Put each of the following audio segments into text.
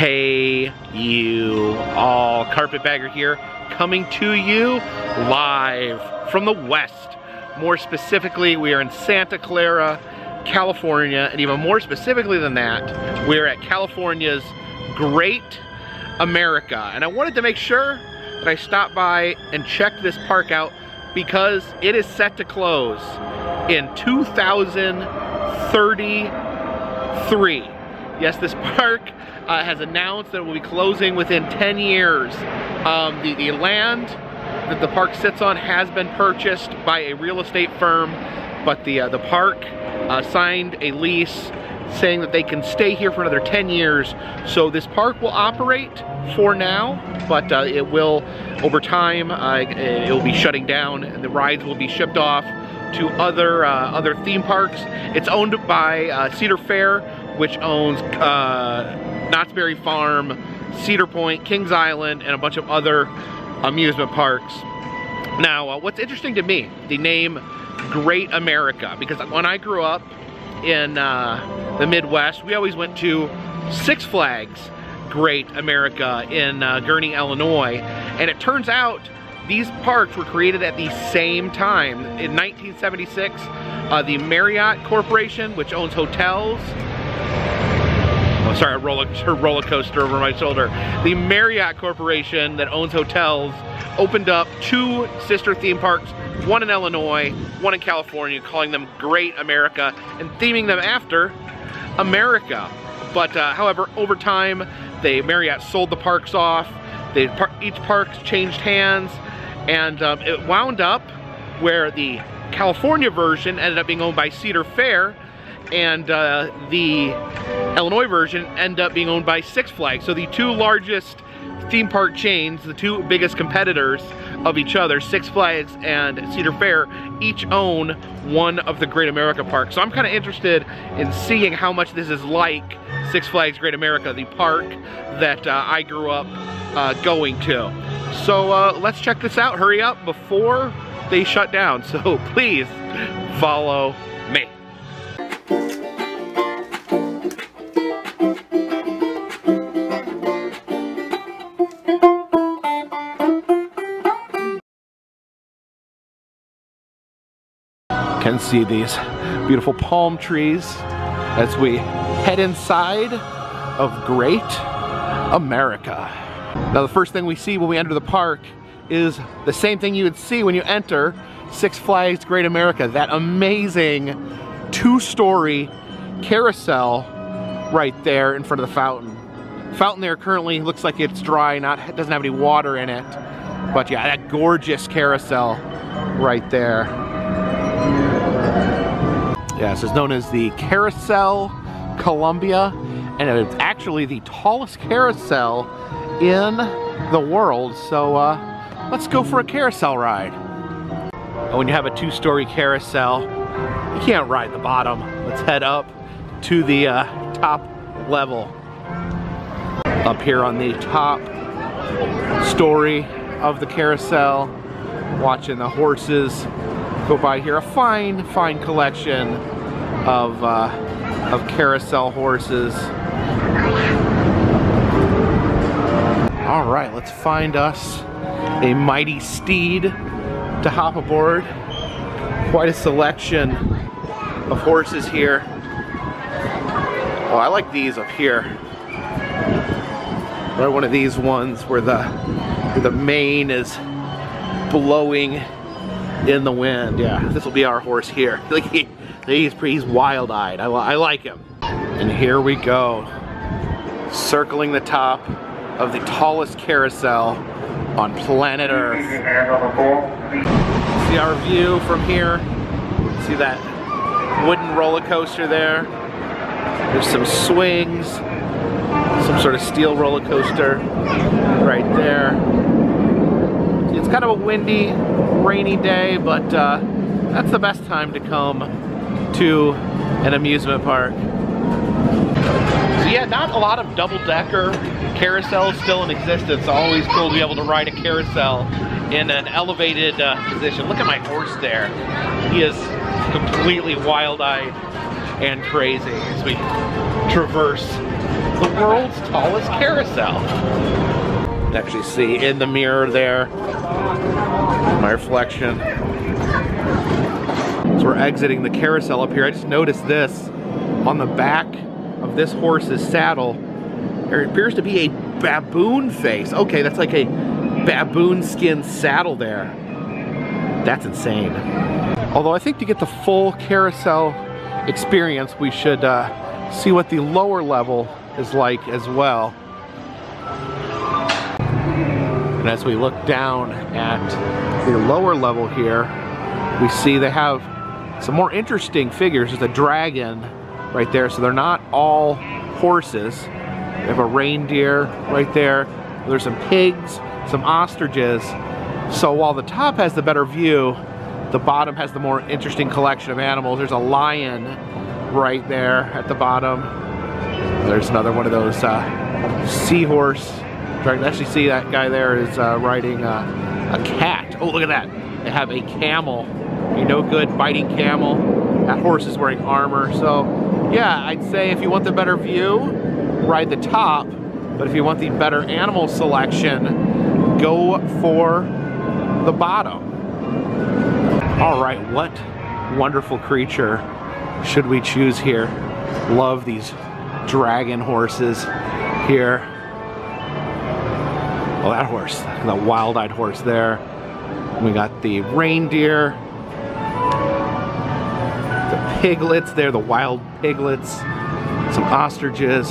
Hey you all, Carpetbagger here, coming to you live from the West. More specifically, we are in Santa Clara, California, and even more specifically than that, we're at California's Great America. And I wanted to make sure that I stopped by and checked this park out because it is set to close in 2033. Yes, this park has announced that it will be closing within 10 years. The land that the park sits on has been purchased by a real estate firm, but the park signed a lease saying that they can stay here for another 10 years. So this park will operate for now, but it will, over time, it will be shutting down and the rides will be shipped off to other theme parks. It's owned by Cedar Fair, which owns Knott's Berry Farm, Cedar Point, Kings Island, and a bunch of other amusement parks. Now, what's interesting to me, the name Great America, because when I grew up in the Midwest, we always went to Six Flags Great America in Gurnee, Illinois, and it turns out these parks were created at the same time. In 1976, the Marriott Corporation, which owns hotels, oh sorry, a roller coaster over my shoulder. The Marriott Corporation that owns hotels opened up two sister theme parks, one in Illinois, one in California, calling them Great America and theming them after America. But however, over time, Marriott sold the parks off. Each park changed hands, and it wound up where the California version ended up being owned by Cedar Fair, and the Illinois version ended up being owned by Six Flags. So the two largest theme park chains, the two biggest competitors of each other, Six Flags and Cedar Fair, each own one of the Great America parks. So I'm kind of interested in seeing how much this is like Six Flags Great America, the park that I grew up going to. So let's check this out. Hurry up before they shut down. So please follow me. Can see these beautiful palm trees as we head inside of Great America. Now the first thing we see when we enter the park is the same thing you would see when you enter Six Flags Great America, that amazing two-story carousel right there in front of the fountain. The fountain there currently looks like it's dry, doesn't have any water in it, but yeah, that gorgeous carousel right there. Yes, it's known as the Carousel Columbia, and it's actually the tallest carousel in the world. So let's go for a carousel ride. And when you have a two-story carousel, you can't ride the bottom. Let's head up to the top level. Up here on the top story of the carousel, watching the horses go by here. A fine collection of carousel horses. All right, let's find us a mighty steed to hop aboard. Quite a selection of horses here. Oh, I like these up here. Right, one of these ones where the mane is blowing in the wind. Yeah, this will be our horse here. He's wild-eyed. I like him. And here we go, circling the top of the tallest carousel on planet Earth. See our view from here. See that wooden roller coaster there. There's some swings, some sort of steel roller coaster right there. It's kind of a windy, rainy day, but that's the best time to come to an amusement park. So yeah, not a lot of double-decker carousels still in existence. Always cool to be able to ride a carousel in an elevated position. Look at my horse there. He is completely wild-eyed and crazy as we traverse the world's tallest carousel. You can actually see in the mirror there, my reflection. So we're exiting the carousel up here. I just noticed this on the back of this horse's saddle. There appears to be a baboon face. Okay, that's like a baboon skin saddle there. That's insane. Although I think to get the full carousel experience, we should see what the lower level is like as well. And as we look down at the lower level here, we see they have some more interesting figures. There's a dragon right there, so they're not all horses. We have a reindeer right there. There's some pigs, some ostriches. So while the top has the better view, the bottom has the more interesting collection of animals. There's a lion right there at the bottom. There's another one of those seahorse. I can actually see that guy there is riding a cat. Oh, look at that. They have a camel, a no good biting camel. That horse is wearing armor. So yeah, I'd say if you want the better view, ride the top. But if you want the better animal selection, go for the bottom. All right, what wonderful creature should we choose here? Love these dragon horses here. Well, that horse, the wild-eyed horse there. We got the reindeer, the piglets there, the wild piglets, some ostriches.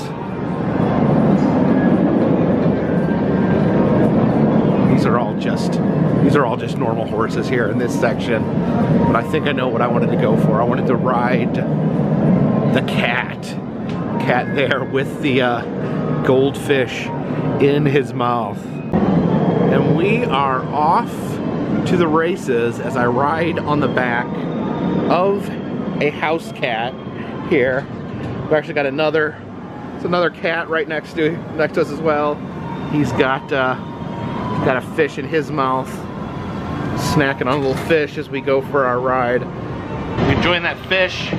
These are all just normal horses here in this section. But I think I know what I wanted to go for. I wanted to ride the cat. Cat there with the goldfish in his mouth. And we are off to the races as I ride on the back of a house cat here. We've actually got another cat right next to us as well. He's got a fish in his mouth, snacking on a little fish as we go for our ride. Enjoying that fish,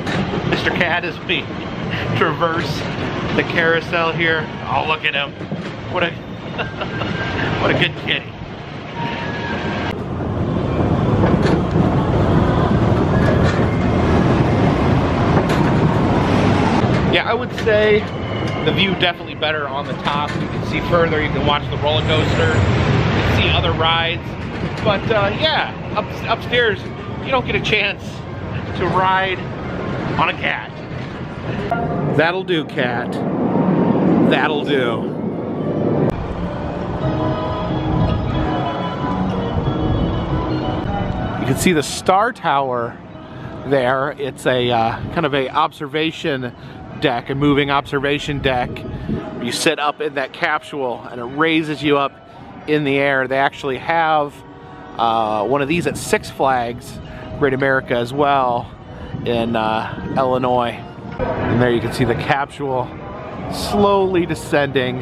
Mr. Cat, as we traverse the carousel here. Oh, look at him. What a what a good kitty. Yeah, I would say the view definitely better on the top. You can see further, you can watch the roller coaster, you can see other rides. But yeah, upstairs, you don't get a chance to ride on a cat. That'll do, cat. That'll do. You can see the Star Tower there. It's a kind of a observation deck, a moving observation deck. You sit up in that capsule and it raises you up in the air. They actually have one of these at Six Flags Great America as well in Illinois. And there you can see the capsule slowly descending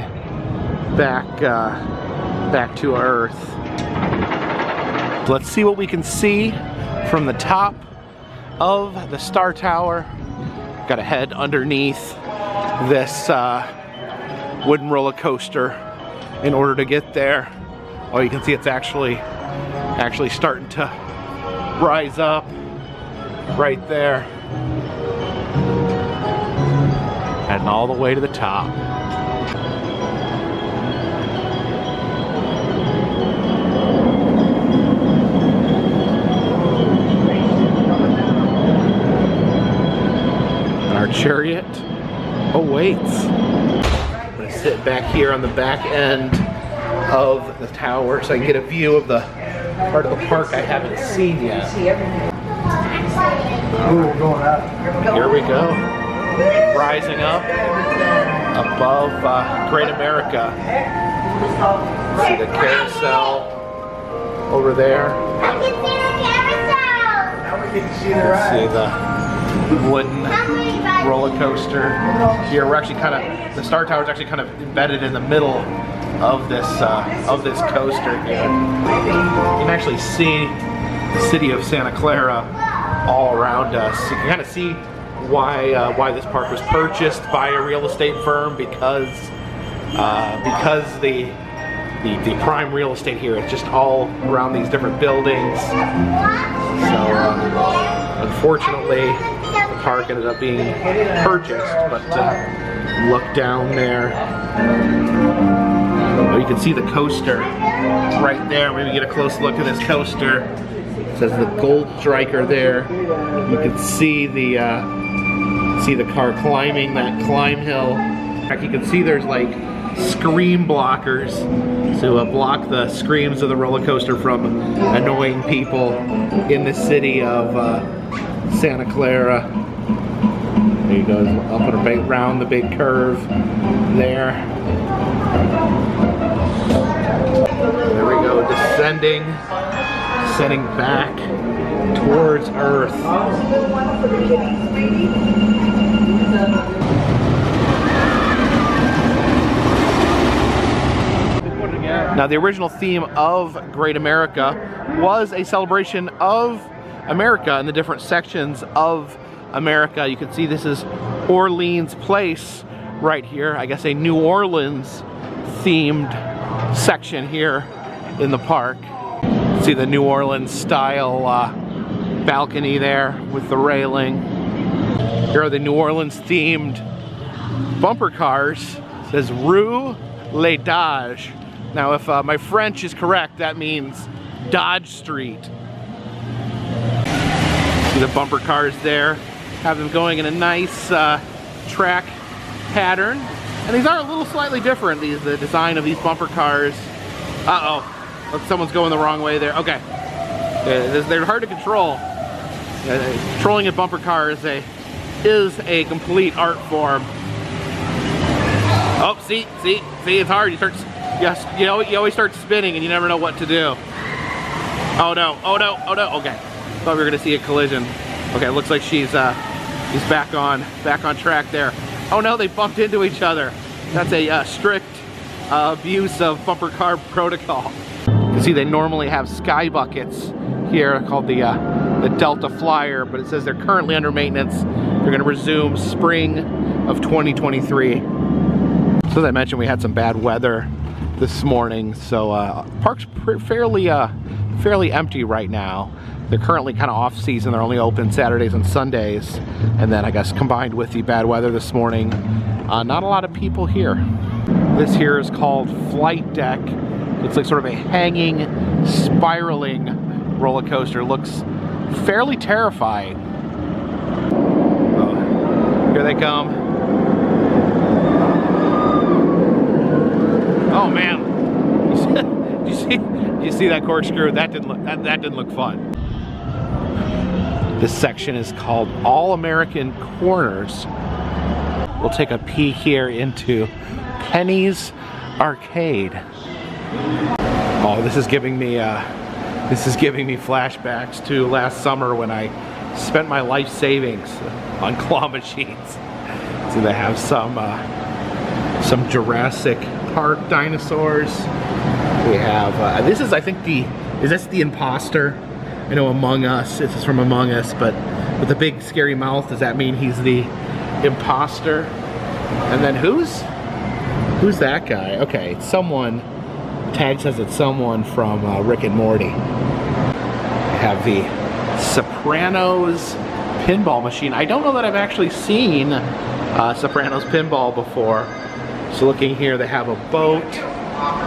back to Earth. Let's see what we can see from the top of the Star Tower. Got to head underneath this wooden roller coaster in order to get there. Oh, you can see it's actually starting to rise up right there. Heading all the way to the top. Our chariot awaits. I'm going to sit back here on the back end of the tower so I can get a view of the part of the park I haven't seen yet. Here we go. Rising up above Great America. See the carousel over there. I can see the carousel! Now we can see the ride. See the wooden roller coaster here. We're actually the Star Tower is actually kind of embedded in the middle of this coaster here. You can actually see the city of Santa Clara all around us. You can kind of see why this park was purchased by a real estate firm, because the prime real estate here is just all around these different buildings. So unfortunately, the park ended up being purchased. But look down there. Oh, you can see the coaster right there. Maybe get a close look at this coaster. It says the Gold Striker there. You can see the car climbing that climb hill. In fact, you can see there's like scream blockers to block the screams of the roller coaster from annoying people in the city of Santa Clara. There you go, up and around the big curve there. There we go, descending back towards Earth. Now, the original theme of Great America was a celebration of America and the different sections of America. You can see this is Orleans Place right here. I guess a New Orleans themed section here in the park. See the New Orleans style balcony there with the railing. Here are the New Orleans themed bumper cars. It says Rue Les Dodge. Now, if my French is correct, that means Dodge Street. See the bumper cars there. Have them going in a nice track pattern. And these are a little slightly different, the design of these bumper cars. Uh-oh, someone's going the wrong way there. Okay, they're hard to control. Controlling a bumper car is a complete art form. Oh, see, it's hard. You always start spinning and you never know what to do. Oh no, okay. Thought we were gonna see a collision. Okay, it looks like he's back on track there. Oh no, they bumped into each other. That's a strict abuse of bumper car protocol. You can see they normally have sky buckets here called the Delta Flyer, but it says they're currently under maintenance. They're gonna resume spring of 2023. So as I mentioned, we had some bad weather this morning, so park's fairly empty right now. They're currently kind of off season. They're only open Saturdays and Sundays, and then I guess combined with the bad weather this morning, not a lot of people here. This here is called Flight Deck. Looks like sort of a hanging, spiraling roller coaster. Looks fairly terrifying. Oh, here they come. Oh man, did you see that corkscrew? That didn't look fun. This section is called All American Corners. We'll take a peek here into Penny's Arcade. Oh, this is giving me flashbacks to last summer when I spent my life savings on claw machines. So they have some Jurassic Park dinosaurs. We have this is, I think, is this the imposter? I know Among Us, this is from Among Us, but with the big scary mouth, does that mean he's the imposter? And then who's that guy? Okay, it's someone, tag says it's someone from Rick and Morty. I have the Sopranos pinball machine. I don't know that I've actually seen Sopranos pinball before. So looking here, they have a boat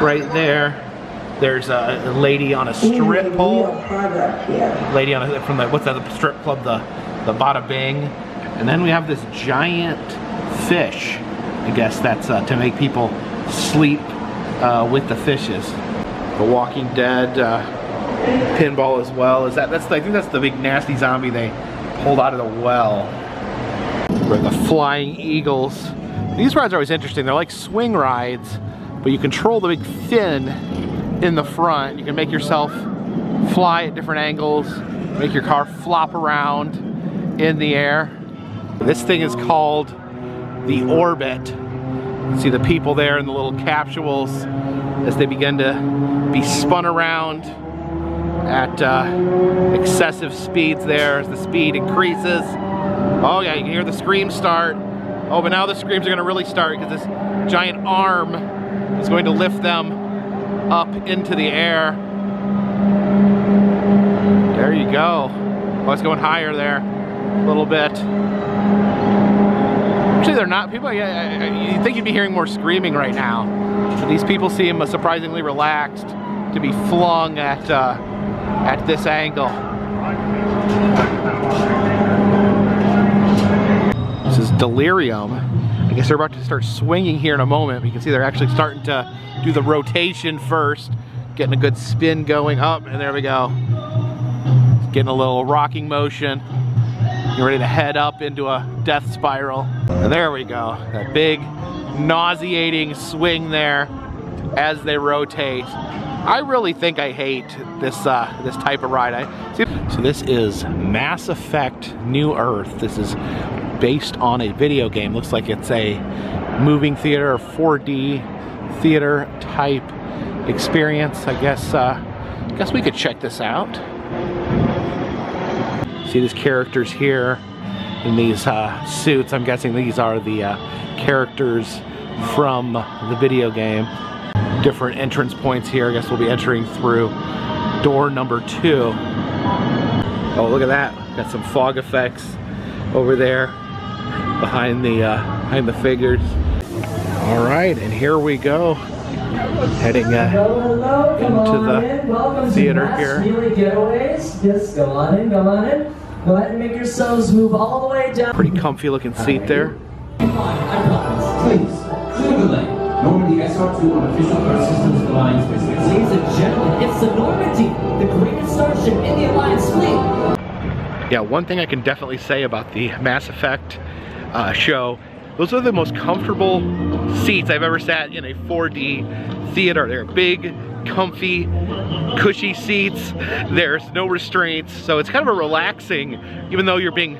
right there. There's a lady on a strip pole. Lady on from the, what's that, the strip club, the Bada Bing. And then we have this giant fish. I guess that's to make people sleep with the fishes. The Walking Dead pinball as well. I think that's the big nasty zombie they pulled out of the well. Or the Flying Eagles. These rides are always interesting. They're like swing rides, but you control the big fin in the front. You can make yourself fly at different angles, make your car flop around in the air. This thing is called the Orbit. You can see the people there in the little capsules as they begin to be spun around at excessive speeds there as the speed increases. Oh yeah, you can hear the screams start. Oh, but now the screams are gonna really start because this giant arm is going to lift them up into the air. There you go. Oh, it's going higher there a little bit. Actually, they're not. People, you think you'd be hearing more screaming right now. But these people seem surprisingly relaxed to be flung at this angle. This is Delirium. I guess they're about to start swinging here in a moment. You can see they're actually starting to do the rotation first, getting a good spin going up, and there we go. Getting a little rocking motion. You're ready to head up into a death spiral. And there we go. That big, nauseating swing there as they rotate. I really think I hate this this type of ride. So this is Mass Effect New Earth. This is based on a video game. Looks like it's a moving theater or 4D theater type experience. I guess we could check this out. See these characters here in these suits. I'm guessing these are the characters from the video game. Different entrance points here. I guess we'll be entering through door number 2. Oh, look at that. Got some fog effects over there behind the figures. All right, and here we go. Heading into the theater here. Just go on in, go on in. Go ahead and make yourselves move all the way down. Pretty comfy looking seat there. I promise. Please, clear the lane. Normandy SR2 on official Earth Systems Alliance business. Ladies and gentlemen, it's the Normandy, the greatest starship in the Alliance fleet. Yeah, one thing I can definitely say about the Mass Effect show, those are the most comfortable seats I've ever sat in a 4D theater. They're big, comfy, cushy seats. There's no restraints, so it's kind of a relaxing, even though you're being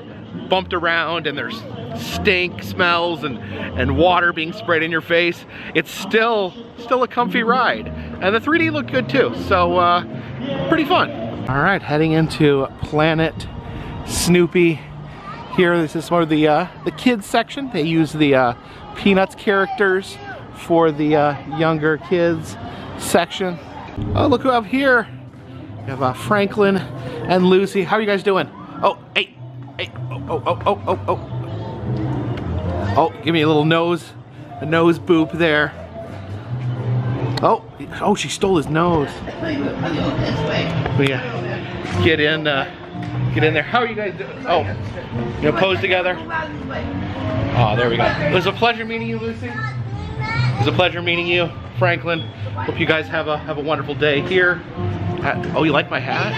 bumped around and there's stink smells and water being sprayed in your face. It's still a comfy ride. And the 3D looked good too, so pretty fun. All right, heading into Planet Snoopy. Here, this is one of the kids section. They use the Peanuts characters for the younger kids section. Oh, look who I have here. We have Franklin and Lucy. How are you guys doing? Oh, hey, oh. Oh, give me a little nose boop there. Oh, she stole his nose. We get in there. How are you guys doing? Oh, you know, pose together. Oh, there we go. It was a pleasure meeting you, Lucy. It was a pleasure meeting you, Franklin. Hope you guys have a wonderful day here. Oh, you like my hat?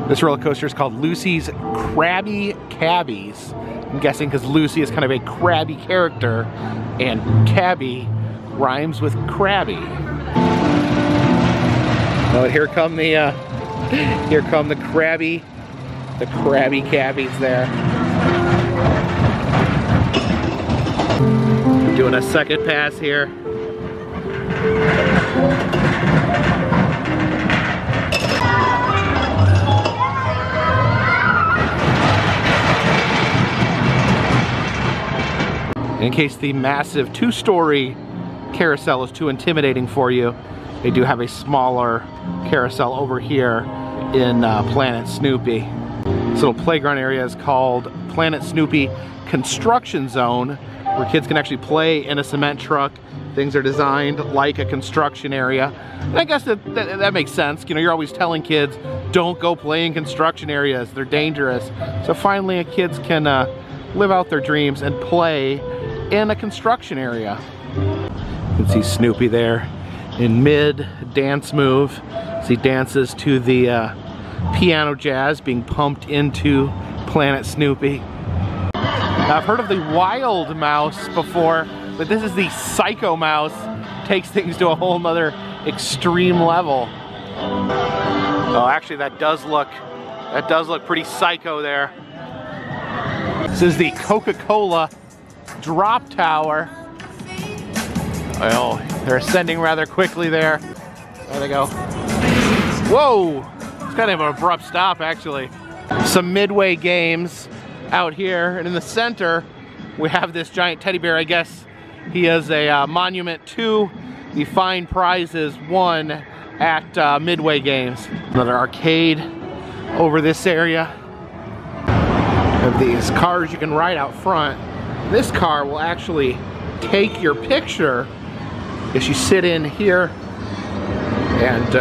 This roller coaster is called Lucy's Krabby Cabbies. I'm guessing because Lucy is kind of a crabby character, and cabby rhymes with crabby. Oh, and here come the crabby cabbies there. Doing a second pass here. In case the massive 2-story carousel is too intimidating for you, they do have a smaller carousel over here in Planet Snoopy. This little playground area is called Planet Snoopy Construction Zone, where kids can actually play in a cement truck. Things are designed like a construction area. And I guess that makes sense. You know, you're always telling kids, don't go play in construction areas, they're dangerous. So finally, kids can live out their dreams and play in a construction area. You can see Snoopy there in mid dance move. As he dances to the piano jazz being pumped into Planet Snoopy. Now, I've heard of the Wild Mouse before, but this is the Psycho Mouse. Takes things to a whole nother extreme level. Oh, actually that does look pretty psycho there. This is the Coca-Cola Drop Tower. Oh, they're ascending rather quickly there. There they go. Whoa! It's kind of an abrupt stop, actually. Some Midway Games out here. And in the center, we have this giant teddy bear. I guess he is a monument to the fine prizes won at Midway Games. Another arcade over this area. Of these cars you can ride out front. This car will actually take your picture if you sit in here and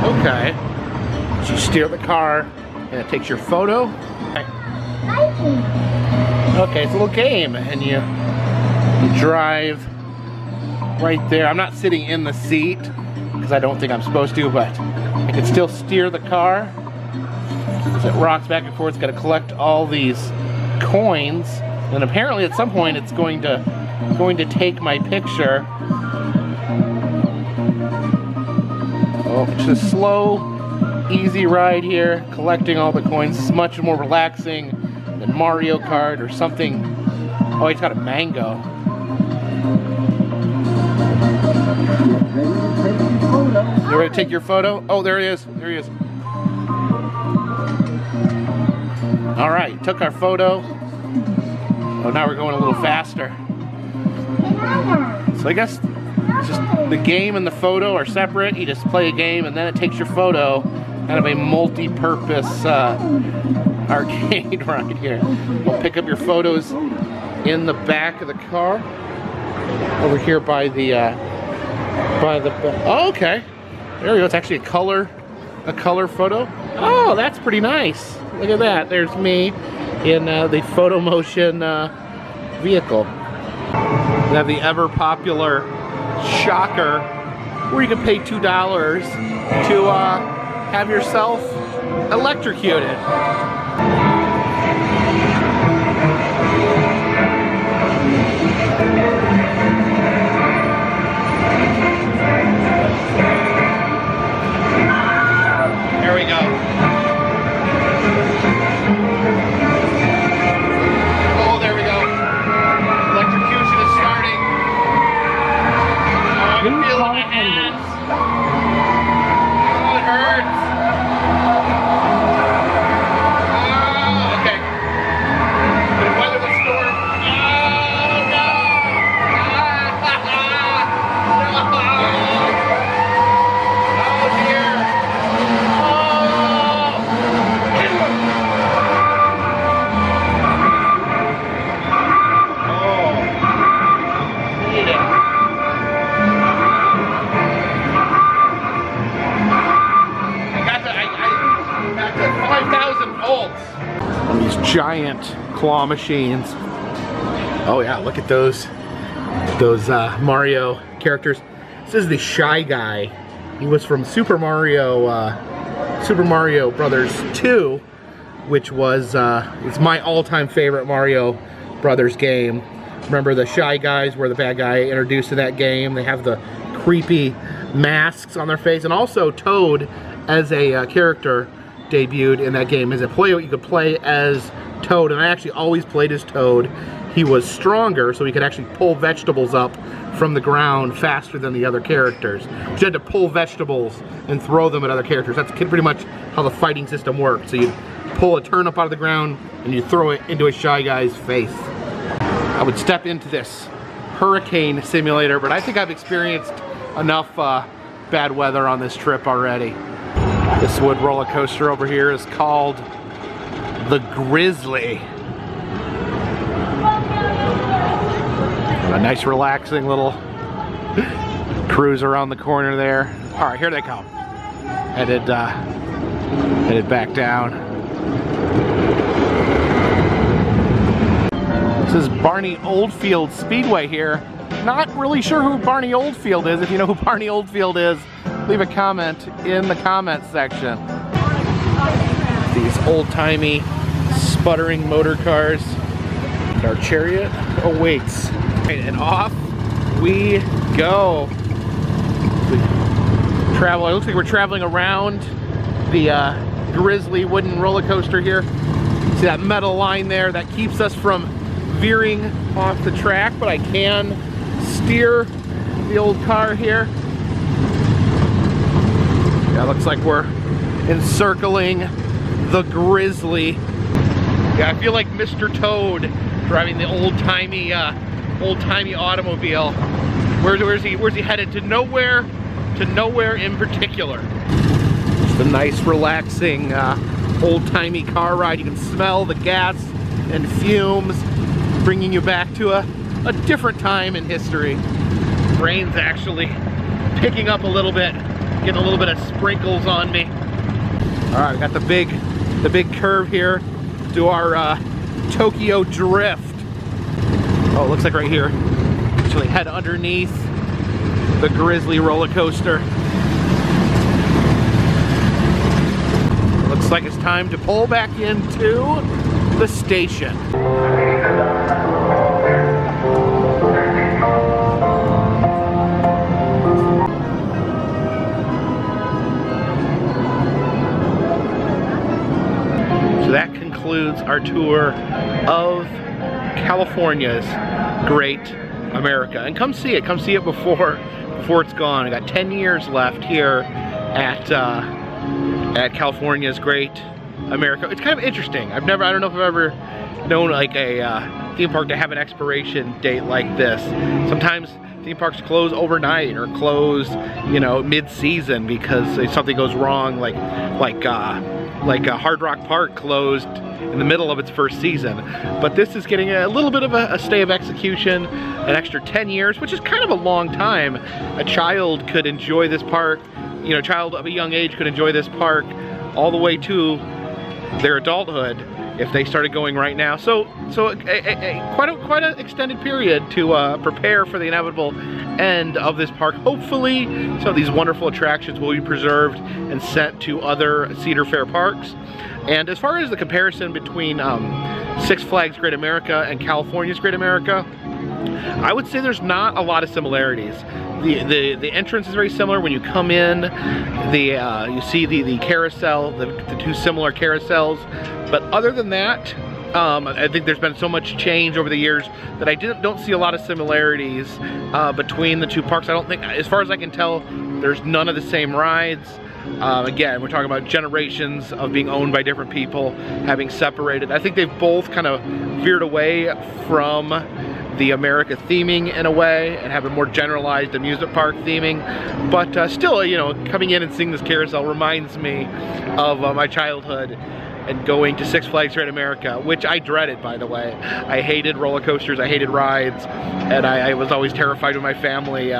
okay, so you steer the car and it takes your photo. Okay, it's a little game and you drive right there. I'm not sitting in the seat because I don't think I'm supposed to, but I can still steer the car as it rocks back and forth. It's got to collect all these coins, and apparently at some point it's going to take my picture. Oh, it's a slow, easy ride here, collecting all the coins. It's much more relaxing than Mario Kart or something. Oh, he's got a mango. You ready to take your photo? Oh, there he is. There he is. All right, took our photo. Oh, now we're going a little faster. So I guess it's just the game and the photo are separate. You just play a game and then it takes your photo. Kind of a multi-purpose arcade right here. We'll pick up your photos in the back of the car. Over here by the oh, okay. There we go. It's actually a color photo. Oh, that's pretty nice. Look at that. There's me in the photo motion vehicle. We have the ever popular Shocker, where you can pay $2 to have yourself electrocuted. There we go. Oh, there we go. Electrocution is starting. Oh, I can feel it in my hands. Oh, it hurts. Oh, okay. Gonna weather the storm. Oh, no. No. Oh, dear. Giant claw machines. Oh yeah, look at those Mario characters. This is the Shy Guy. He was from Super Mario Brothers 2, which was it's my all-time favorite Mario Brothers game. Remember, the Shy Guys were the bad guy introduced to that game. They have the creepy masks on their face, and also Toad as a character debuted in that game. As a player, you could play as Toad, and I actually always played as Toad. He was stronger, so he could actually pull vegetables up from the ground faster than the other characters. You had to pull vegetables and throw them at other characters. That's pretty much how the fighting system worked. So you'd pull a turnip out of the ground and you throw it into a Shy Guy's face. I would step into this hurricane simulator, but I think I've experienced enough bad weather on this trip already. This wood roller coaster over here is called the Grizzly. A nice relaxing little cruise around the corner there. All right, here they come. Headed back down. This is Barney Oldfield Speedway here. Not really sure who Barney Oldfield is. If you know who Barney Oldfield is, leave a comment in the comment section. These old-timey, sputtering motor cars. And our chariot awaits. And off we go. Travel. It looks like we're traveling around the Grizzly wooden roller coaster here. See that metal line there? That keeps us from veering off the track, but I can steer the old car here. Yeah, looks like we're encircling the Grizzly. Yeah, I feel like Mr. Toad driving the old-timey automobile. Where's he headed? To nowhere in particular. Just a nice, relaxing, old-timey car ride. You can smell the gas and fumes, bringing you back to a different time in history. Rain's actually picking up a little bit, getting a little bit of sprinkles on me. All right, we got the big curve here to our Tokyo drift. Oh, it looks like right here. Actually head underneath the Grizzly roller coaster. Looks like it's time to pull back into the station. So that concludes our tour of California's Great America. And come see it before it's gone. We got 10 years left here at California's Great America. It's kind of interesting. I don't know if I've ever known like a theme park to have an expiration date like this. Sometimes theme parks close overnight or close, you know, mid-season because something goes wrong, like Hard Rock Park closed in the middle of its first season. But this is getting a little bit of a stay of execution, an extra 10 years, which is kind of a long time. A child could enjoy this park, you know, a child of a young age could enjoy this park all the way to their adulthood if they started going right now. So quite an extended period to prepare for the inevitable end of this park. Hopefully some of these wonderful attractions will be preserved and sent to other Cedar Fair parks. And as far as the comparison between Six Flags Great America and California's Great America, I would say there's not a lot of similarities. The entrance is very similar. When you come in, you see the carousel, the two similar carousels. But other than that, I think there's been so much change over the years that I don't see a lot of similarities between the two parks. I don't think, as far as I can tell, there's none of the same rides. Again, we're talking about generations of being owned by different people, having separated. I think they've both kind of veered away from the America theming in a way and have a more generalized amusement park theming. But still, you know, coming in and seeing this carousel reminds me of my childhood and going to Six Flags Great America, which I dreaded, by the way. I hated roller coasters, I hated rides, and I was always terrified when my family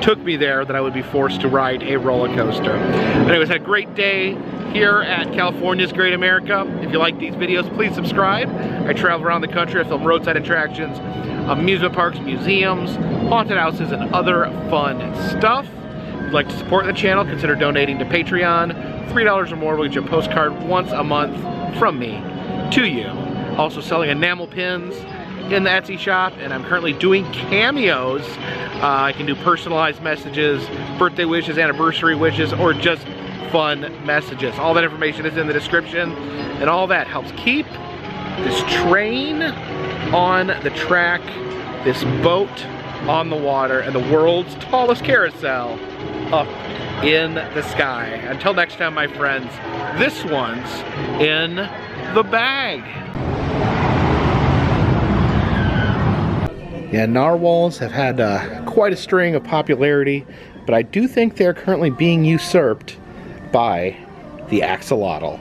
took me there that I would be forced to ride a roller coaster. Anyways, had a great day here at California's Great America. If you like these videos, please subscribe. I travel around the country, I film roadside attractions, amusement parks, museums, haunted houses, and other fun stuff. If you'd like to support the channel, consider donating to Patreon. $3 or more will get you a postcard once a month from me to you. Also selling enamel pins in the Etsy shop, and I'm currently doing cameos. I can do personalized messages, birthday wishes, anniversary wishes, or just fun messages. All that information is in the description, and all that helps keep this train on the track, this boat on the water, and the world's tallest carousel up in the sky. Until next time, my friends, this one's in the bag. Yeah, narwhals have had quite a string of popularity, but I do think they're currently being usurped by the axolotl.